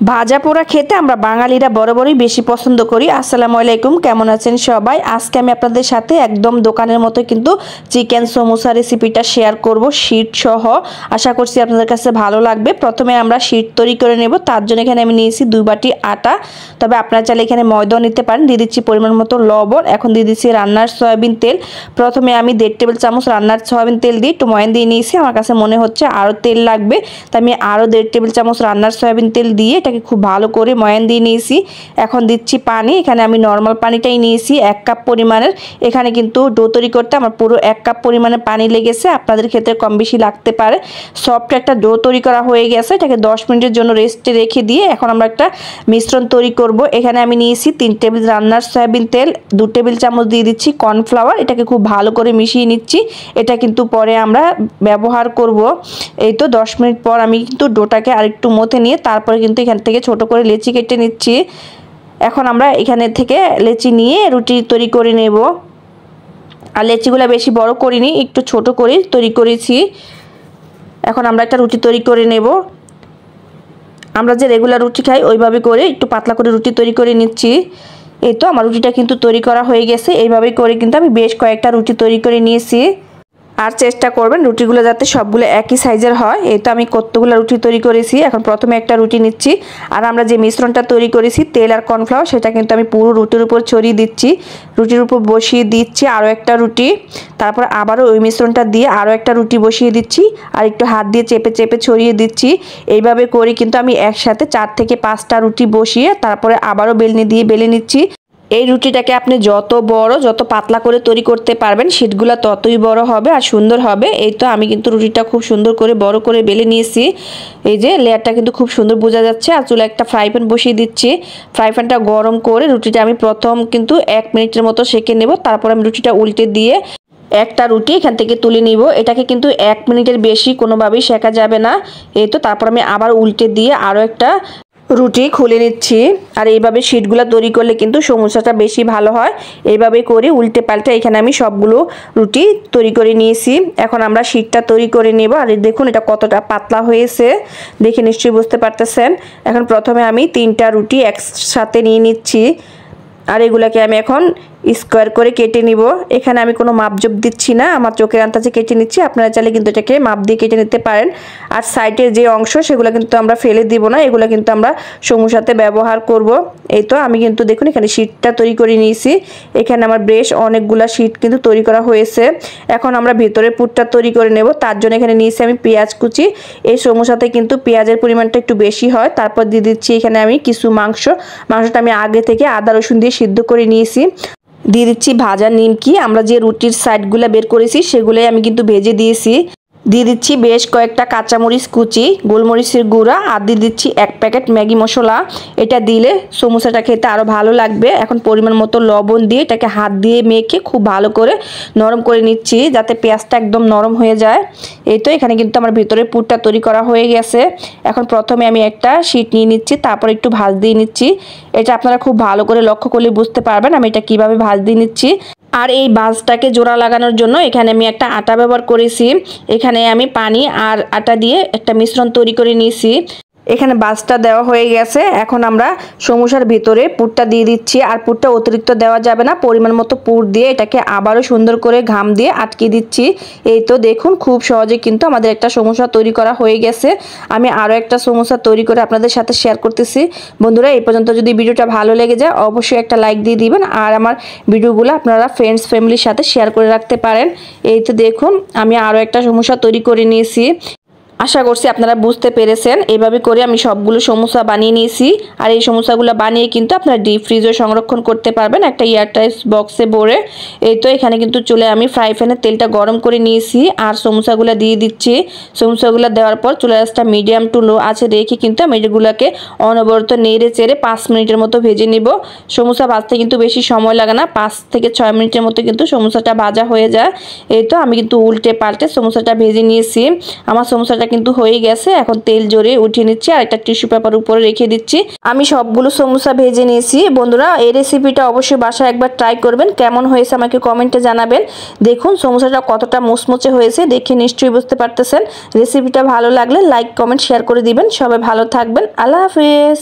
ভাজা পোড়া খেতে আমরা বাঙালিরা বরাবরই বেশি পছন্দ করি। আসসালামু আলাইকুম, কেমন আছেন সবাই? আজকে আমি আপনাদের সাথে একদম দোকানের মতো কিন্তু চিকেন সমোসা রেসিপিটা শেয়ার করব, শীট সহ। আশা করছি আপনাদের কাছে ভালো লাগবে। প্রথমে আমরা শীট তৈরি করে নেব। তার জন্য এখানে আমি নিয়েছি 2 বাটি আটা, তবে আপনারা চাইলে এখানে ময়দাও নিতে পারেন। দিয়ে দিচ্ছি পরিমাণ মতো লবণ। এখন দিয়ে দিচ্ছি রান্নার সয়াবিন তেল। প্রথমে আমি 1.5 টেবিল চামচ রান্নার সয়াবিন তেল দিয়ে একটু ময়ান দিয়ে নিয়েছি। আমার কাছে মনে হচ্ছে আরও তেল লাগবে, তাই আমি আরও 1.5 টেবিল চামচ রান্নার সয়াবিন তেল দিয়ে এটাকে খুব ভালো করে ময়ান দিয়ে নিয়েছি। এখন দিচ্ছি পানি। এখানে আমি নর্মাল পানিটাই নিয়েছি 1 কাপ পরিমাণের। এখানে কিন্তু ডো তৈরি করতে আমার পুরো 1 কাপ পরিমাণে পানি লেগেছে, আপনাদের ক্ষেত্রে কম বেশি লাগতে পারে। সফট একটা ডো তৈরি করা হয়ে গেছে। এটাকে 10 মিনিটের জন্য রেস্টে রেখে দিয়ে এখন আমরা একটা মিশ্রণ তৈরি করব। এখানে আমি নিয়েছি 3 টেবিল রান্নার সয়াবিন তেল, 2 টেবিল চামচ দিয়ে দিচ্ছি কর্নফ্লাওয়ার। এটাকে খুব ভালো করে মিশিয়ে নিচ্ছি। এটা কিন্তু পরে আমরা ব্যবহার করব। এই তো 10 মিনিট পর আমি কিন্তু ডোটাকে আরেকটু মথে নিয়ে তারপরে কিন্তু এখান থেকে ছোট করে লেচি কেটে নিচ্ছি। এখন আমরা এখানে থেকে লেচি নিয়ে রুটি তৈরি করে নেব। আর লেচিগুলো বেশি বড় করিনি, একটু ছোট করে তৈরি করেছি। এখন আমরা একটা রুটি তৈরি করে নেব। আমরা যে রেগুলার রুটি খাই ওইভাবে করে একটু পাতলা করে রুটি তৈরি করে নিচ্ছি। এই তো আমার রুটিটা কিন্তু তৈরি করা হয়ে গেছে। এইভাবে করে কিন্তু আমি বেশ কয়েকটা রুটি তৈরি করে নিয়েছি। আর চেষ্টা করবেন রুটিগুলো যাতে সবগুলো একই সাইজের হয়। এই তো আমি কতগুলো রুটি তৈরি করেছি। এখন প্রথমে একটা রুটি নিচ্ছি, আর আমরা যে মিশ্রণটা তৈরি করেছি তেল আর কর্নফ্লাওয়ার, সেটা কিন্তু আমি পুরো রুটির উপর ছড়িয়ে দিচ্ছি। রুটির উপর বসিয়ে দিচ্ছি আরও একটা রুটি। তারপর আবারও ওই মিশ্রণটা দিয়ে আরও একটা রুটি বসিয়ে দিচ্ছি, আর একটু হাত দিয়ে চেপে চেপে ছড়িয়ে দিচ্ছি। এইভাবে করে কিন্তু আমি একসাথে 4 থেকে 5টা রুটি বসিয়ে তারপরে আবারও বেলনি দিয়ে বেলে নিচ্ছি। এই রুটিটাকে আপনি যত বড় যত পাতলা করে তৈরি করতে পারবেন শীটগুলো ততই বড় হবে আর সুন্দর হবে। এই তো আমি কিন্তু রুটিটা খুব সুন্দর করে বড় করে বেলে নিয়েছি। এই যে লেয়ারটা কিন্তু খুব সুন্দর বোঝা যাচ্ছে। আর চুলা একটা ফ্রাই প্যান বসিয়ে দিচ্ছি। ফ্রাই প্যানটা গরম করে রুটিটা আমি প্রথম কিন্তু 1 মিনিটের মতো সেঁকে নেব। তারপর আমি রুটিটা উল্টে দিয়ে একটা রুটি এখান থেকে তুলে নিব। এটাকে কিন্তু 1 মিনিটের বেশি কোনোভাবেই সেঁকা যাবে না। এই তো তারপর আমি আবার উল্টে দিয়ে আরও একটা রুটি খুলে নিচ্ছি। আর এইভাবে শীটগুলো তৈরি করলে কিন্তু সমোসাটা বেশি ভালো হয়। এইভাবে করে উল্টে পাল্টে এখানে আমি সবগুলো রুটি তৈরি করে নিয়েছি। এখন আমরা শীটটা তৈরি করে নেব। আর দেখুন এটা কতটা পাতলা হয়েছে, দেখে নিশ্চয়ই বুঝতে পারতেছেন। এখন প্রথমে আমি 3টা রুটি একসাথে নিয়ে নিচ্ছি, আর এগুলাকে আমি এখন স্কোয়ার করে কেটে নিব। এখানে আমি কোনো মাপজোপ দিচ্ছি না, আমার চোখের আন্দাজে কেটে নিচ্ছি। আপনারা চাইলে কিন্তু এটাকে মাপ দিয়ে কেটে নিতে পারেন। আর সাইডের যে অংশ সেগুলো কিন্তু আমরা ফেলে দিব না, এগুলো কিন্তু আমরা সমোসাতে ব্যবহার করব। এই তো আমি কিন্তু দেখুন এখানে শীটটা তৈরি করে নিয়েছি। এখানে আমার বেশ অনেকগুলা শীট কিন্তু তৈরি করা হয়েছে। এখন আমরা ভেতরে পুরটা তৈরি করে নেব। তার জন্য এখানে নিয়েছি আমি পেঁয়াজ কুচি। এই সমোসাতে কিন্তু পেঁয়াজের পরিমাণটা একটু বেশি হয়। তারপর দিয়ে দিচ্ছি এখানে আমি কিছু মাংসটা আমি আগে থেকে আদা রসুন দিয়ে সিদ্ধ করে নিয়েছি। দিয়ে দিচ্ছি ভাজা নিমকি। আমরা যে রুটির সাইডগুলো বের করেছি সেগুলোই আমি কিন্তু ভেজে দিয়েছি। দিয়ে দিচ্ছি বেশ কয়েকটা কাঁচামরিচ কুচি, গোলমরিচের গুঁড়া, আর দিয়ে দিচ্ছি 1 প্যাকেট ম্যাগি মশলা। এটা দিলে সমোসাটা খেতে আরও ভালো লাগবে। এখন পরিমাণ মতো লবণ দিয়ে এটাকে হাত দিয়ে মেখে খুব ভালো করে নরম করে নিচ্ছি, যাতে পেঁয়াজটা একদম নরম হয়ে যায়। এই তো এখানে কিন্তু আমার ভিতরে পুরটা তৈরি করা হয়ে গেছে। এখন প্রথমে আমি একটা শীট নিয়ে নিচ্ছি, তারপর একটু ভাজ দিয়ে নিচ্ছি। এটা আপনারা খুব ভালো করে লক্ষ্য করলে বুঝতে পারবেন আমি এটা কিভাবে ভাজ দিয়ে নিচ্ছি। আর এই ভাঁজটাকে জোড়া লাগানোর জন্য এখানে আমি একটা আটা ব্যবহার করেছি। এখানে আমি পানি আর আটা দিয়ে একটা মিশ্রণ তৈরি করে নিয়েছি। এখানে ভাঁজটা দেওয়া হয়ে গেছে। এখন আমরা সমোসার ভিতরে পুরটা দিয়ে দিচ্ছি। আর পুরটা অতিরিক্ত দেওয়া যাবে না, পরিমাণ মতো পুর দিয়ে এটাকে আবারও সুন্দর করে ঘাম দিয়ে আটকে দিচ্ছি। এই তো দেখুন খুব সহজে কিন্তু আমাদের একটা সমোসা তৈরি করা হয়ে গেছে। আমি আরও একটা সমোসা তৈরি করে আপনাদের সাথে শেয়ার করতেছি। বন্ধুরা, এই পর্যন্ত যদি ভিডিওটা ভালো লেগে যায় অবশ্যই একটা লাইক দিয়ে দিবেন। আর আমার ভিডিওগুলো আপনারা ফ্রেন্ডস ফ্যামিলির সাথে শেয়ার করে রাখতে পারেন। এই তো দেখুন আমি আরও একটা সমোসা তৈরি করে নিয়েছি। আশা করছি আপনারা বুঝতে পেরেছেন। এইভাবে করে আমি সবগুলো সমোসা বানিয়ে নিয়েছি। আর এই সমোসাগুলো বানিয়ে কিন্তু আপনারা ডিপ ফ্রিজে সংরক্ষণ করতে পারবেন একটা এয়ারটাইট বক্সে ভরে। এই তো এখানে কিন্তু চলে আমি ফ্রাই প্যানে তেলটা গরম করে নিয়েছি আর সমোসাগুলো দিয়ে দিচ্ছি। সমোসাগুলো দেওয়ার পর চুলা আঁচটা মিডিয়াম টু লো আছে রেখে কিন্তু আমি এগুলোকে অনবরত নেড়ে চেড়ে 5 মিনিটের মতো ভেজে নিব। সমোসা ভাজতে কিন্তু বেশি সময় লাগে না, 5 থেকে 6 মিনিটের মতো কিন্তু সমোসাটা ভাজা হয়ে যায়। এই তো আমি কিন্তু উল্টে পাল্টে সমোসাটা ভেজে নিয়েছি। আমার সমোসাটা কিন্তু হয়ে গেছে। এখন তেল জড়িয়ে উঠিয়ে নিচ্ছি আর একটা টিস্যু পেপার উপরে রেখে দিচ্ছি। আমি সবগুলো সমোসা ভেজে নিয়েছি। বন্ধুরা এই রেসিপিটা অবশ্যই বাসায় একবার ট্রাই করবেন, কেমন হয়েছে আমাকে কমেন্টে জানাবেন। দেখুন সমোসাটা কতটা মুচমুচে হয়েছে, দেখে নিশ্চয়ই বুঝতে পারতেছেন। রেসিপিটা ভালো লাগলে লাইক কমেন্ট শেয়ার করে দিবেন। সবাই ভালো থাকবেন। আল্লাহ হাফেজ।